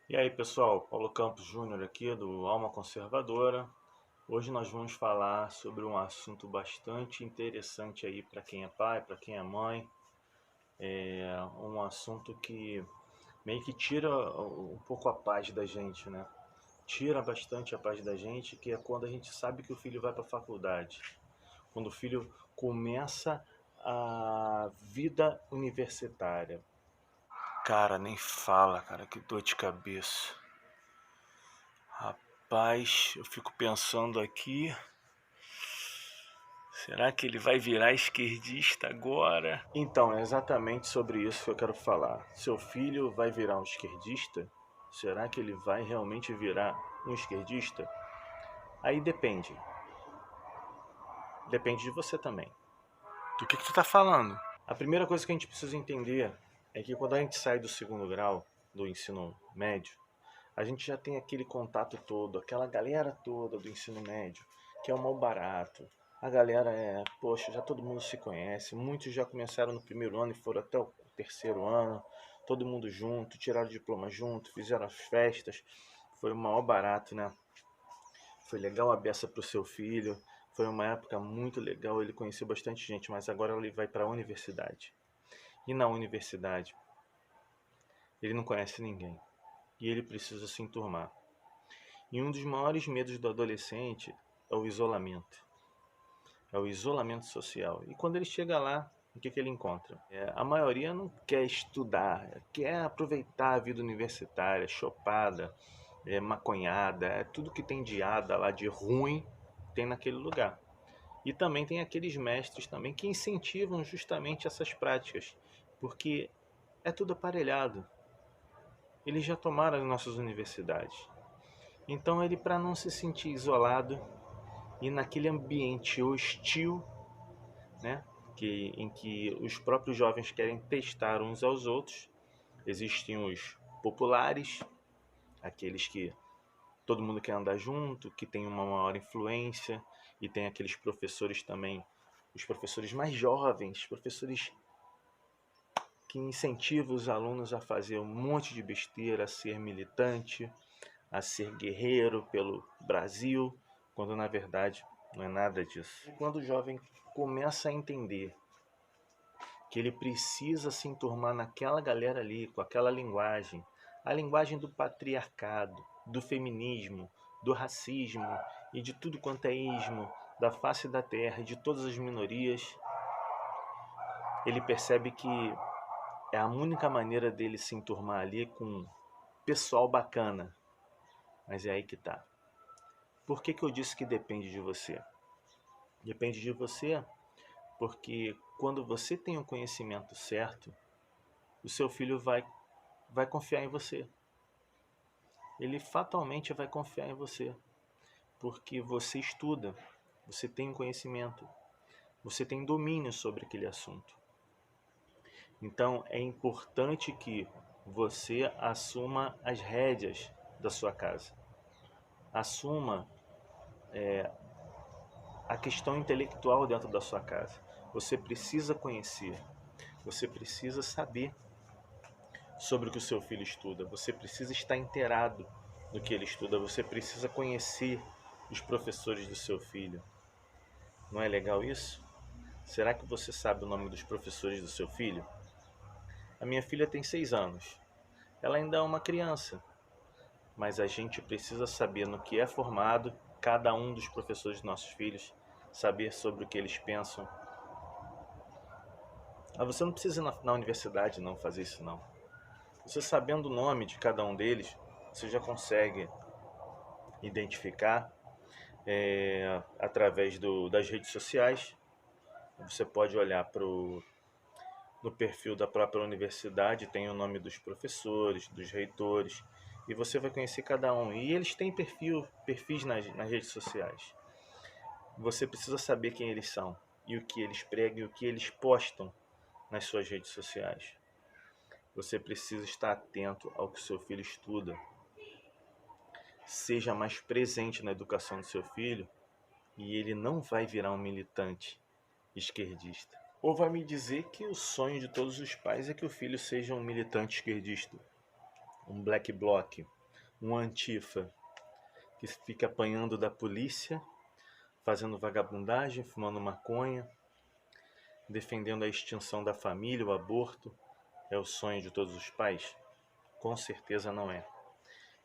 E aí pessoal, Paulo Campos Júnior aqui do Alma Conservadora. Hoje nós vamos falar sobre um assunto bastante interessante aí para quem é pai, para quem é mãe. É um assunto que meio que tira um pouco a paz da gente, né? Tira bastante a paz da gente, que é quando a gente sabe que o filho vai para a faculdade. Quando o filho começa a vida universitária. Cara, nem fala, cara, que dor de cabeça. Rapaz, eu fico pensando aqui, será que ele vai virar esquerdista agora? Então, é exatamente sobre isso que eu quero falar. Seu filho vai virar um esquerdista? Será que ele vai realmente virar um esquerdista? Aí depende. Depende de você também. Do que tu tá falando? A primeira coisa que a gente precisa entender é que quando a gente sai do segundo grau, do ensino médio, a gente já tem aquele contato todo, aquela galera toda do ensino médio, que é o mal barato. A galera poxa, já todo mundo se conhece, muitos já começaram no primeiro ano e foram até o terceiro ano, todo mundo junto, tiraram o diploma junto, fizeram as festas, foi o maior barato, né? Foi legal a beça pro seu filho, foi uma época muito legal, ele conheceu bastante gente, mas agora ele vai para a universidade. E na universidade, ele não conhece ninguém, e ele precisa se enturmar. E um dos maiores medos do adolescente é o isolamento. É o isolamento social. E quando ele chega lá, o que ele encontra? A maioria não quer estudar, quer aproveitar a vida universitária, chopada, maconhada, tudo que tem de ada lá de ruim tem naquele lugar. E também tem aqueles mestres também que incentivam justamente essas práticas, porque é tudo aparelhado. Eles já tomaram as nossas universidades. Então ele, para não se sentir isolado e naquele ambiente hostil, né, em que os próprios jovens querem testar uns aos outros, existem os populares, aqueles que todo mundo quer andar junto, que tem uma maior influência, e tem aqueles professores também, os professores mais jovens, professores que incentivam os alunos a fazer um monte de besteira, a ser militante, a ser guerreiro pelo Brasil, quando na verdade não é nada disso. Quando o jovem começa a entender que ele precisa se enturmar naquela galera ali, com aquela linguagem, a linguagem do patriarcado, do feminismo, do racismo e de tudo quanto é ismo, da face da terra e de todas as minorias, ele percebe que é a única maneira dele se enturmar ali com pessoal bacana. Mas é aí que tá. Por que eu disse que depende de você? Depende de você porque quando você tem o conhecimento certo, o seu filho vai confiar em você. Ele fatalmente vai confiar em você, porque você estuda, você tem conhecimento, você tem domínio sobre aquele assunto. Então é importante que você assuma as rédeas da sua casa. Assuma a questão intelectual dentro da sua casa. Você precisa conhecer, você precisa saber sobre o que o seu filho estuda, você precisa estar inteirado do que ele estuda, você precisa conhecer os professores do seu filho. Não é legal isso? Será que você sabe o nome dos professores do seu filho? A minha filha tem 6 anos. Ela ainda é uma criança, mas a gente precisa saber no que é formado cada um dos professores dos nossos filhos, saber sobre o que eles pensam. Mas você não precisa ir na universidade não fazer isso não. Você sabendo o nome de cada um deles, você já consegue identificar através das redes sociais. Você pode olhar no perfil da própria universidade, tem o nome dos professores, dos reitores, e você vai conhecer cada um. E eles têm perfis nas redes sociais. Você precisa saber quem eles são, e o que eles pregam, e o que eles postam nas suas redes sociais. Você precisa estar atento ao que o seu filho estuda. Seja mais presente na educação do seu filho, e ele não vai virar um militante esquerdista. Ou vai me dizer que o sonho de todos os pais é que o filho seja um militante esquerdista, um black bloc. um antifa que fica apanhando da polícia, fazendo vagabundagem, fumando maconha, defendendo a extinção da família, o aborto, é o sonho de todos os pais? Com certeza não é.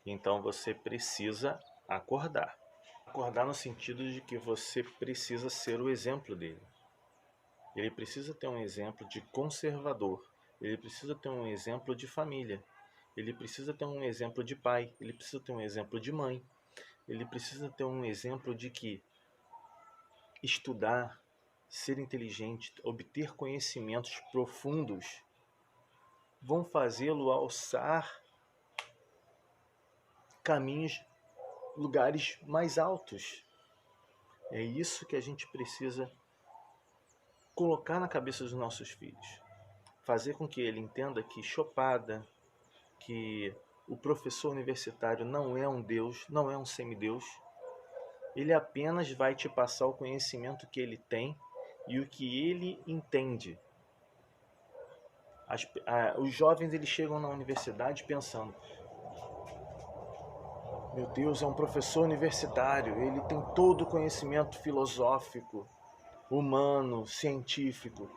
Então você precisa acordar. Acordar no sentido de que você precisa ser o exemplo dele. Ele precisa ter um exemplo de conservador. Ele precisa ter um exemplo de família. Ele precisa ter um exemplo de pai. Ele precisa ter um exemplo de mãe. Ele precisa ter um exemplo de que estudar, ser inteligente, obter conhecimentos profundos vão fazê-lo alçar caminhos, lugares mais altos. É isso que a gente precisa colocar na cabeça dos nossos filhos. Fazer com que ele entenda que chopada, que o professor universitário não é um deus, não é um semideus. Ele apenas vai te passar o conhecimento que ele tem e o que ele entende. Os jovens eles chegam na universidade pensando: meu Deus, é um professor universitário, ele tem todo o conhecimento filosófico, humano, científico,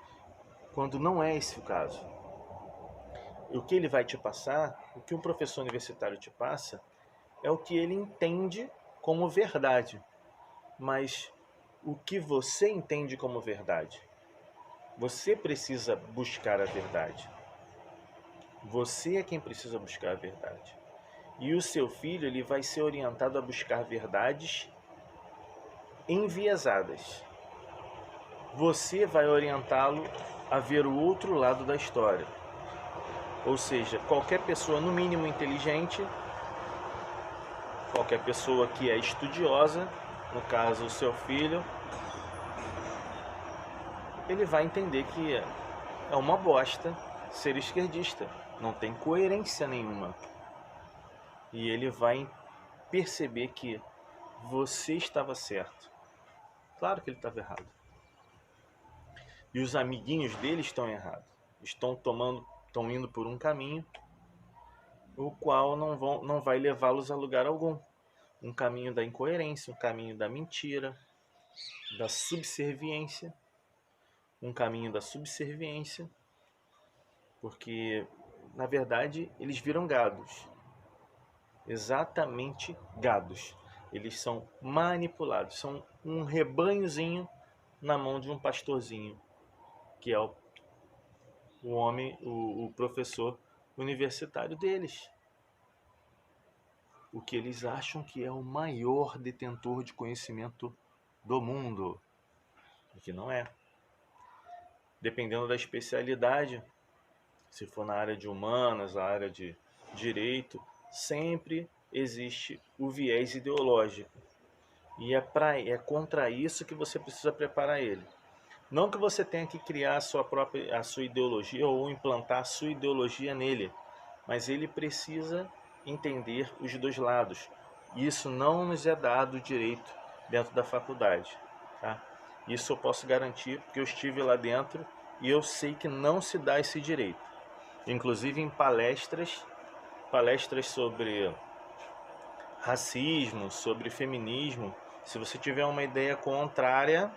quando não é esse o caso. E o que ele vai te passar, o que um professor universitário te passa, é o que ele entende como verdade. Mas o que você entende como verdade? Você precisa buscar a verdade. Você é quem precisa buscar a verdade. E o seu filho ele vai ser orientado a buscar verdades enviesadas. Você vai orientá-lo a ver o outro lado da história. Ou seja, qualquer pessoa no mínimo inteligente, qualquer pessoa que é estudiosa, no caso o seu filho, ele vai entender que é uma bosta ser esquerdista, não tem coerência nenhuma. E ele vai perceber que você estava certo. Claro que ele estava errado. E os amiguinhos dele estão errados. Estão indo por um caminho o qual não vai levá-los a lugar algum. Um caminho da incoerência, um caminho da mentira, da subserviência. Um caminho da subserviência, porque, na verdade, eles viram gados. Exatamente gados. Eles são manipulados, são um rebanhozinho na mão de um pastorzinho, que é o homem, o professor universitário deles. O que eles acham que é o maior detentor de conhecimento do mundo, o que não é. Dependendo da especialidade, se for na área de humanas, na área de direito, sempre existe o viés ideológico. E é contra isso que você precisa preparar ele. Não que você tenha que criar a sua ideologia ou implantar a sua ideologia nele, mas ele precisa entender os dois lados. Isso não nos é dado direito dentro da faculdade. Tá? Isso eu posso garantir, porque eu estive lá dentro e eu sei que não se dá esse direito. Inclusive em palestras sobre racismo, sobre feminismo, se você tiver uma ideia contrária,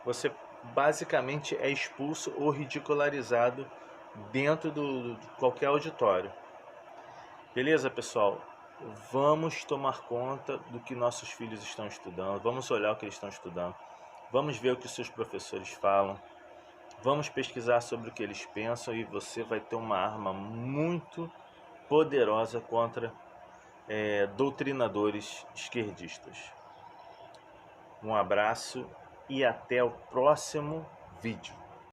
você basicamente é expulso ou ridicularizado dentro de qualquer auditório. Beleza, pessoal? Vamos tomar conta do que nossos filhos estão estudando, vamos olhar o que eles estão estudando, vamos ver o que seus professores falam, vamos pesquisar sobre o que eles pensam e você vai ter uma arma muito poderosa contra doutrinadores esquerdistas. Um abraço e até o próximo vídeo.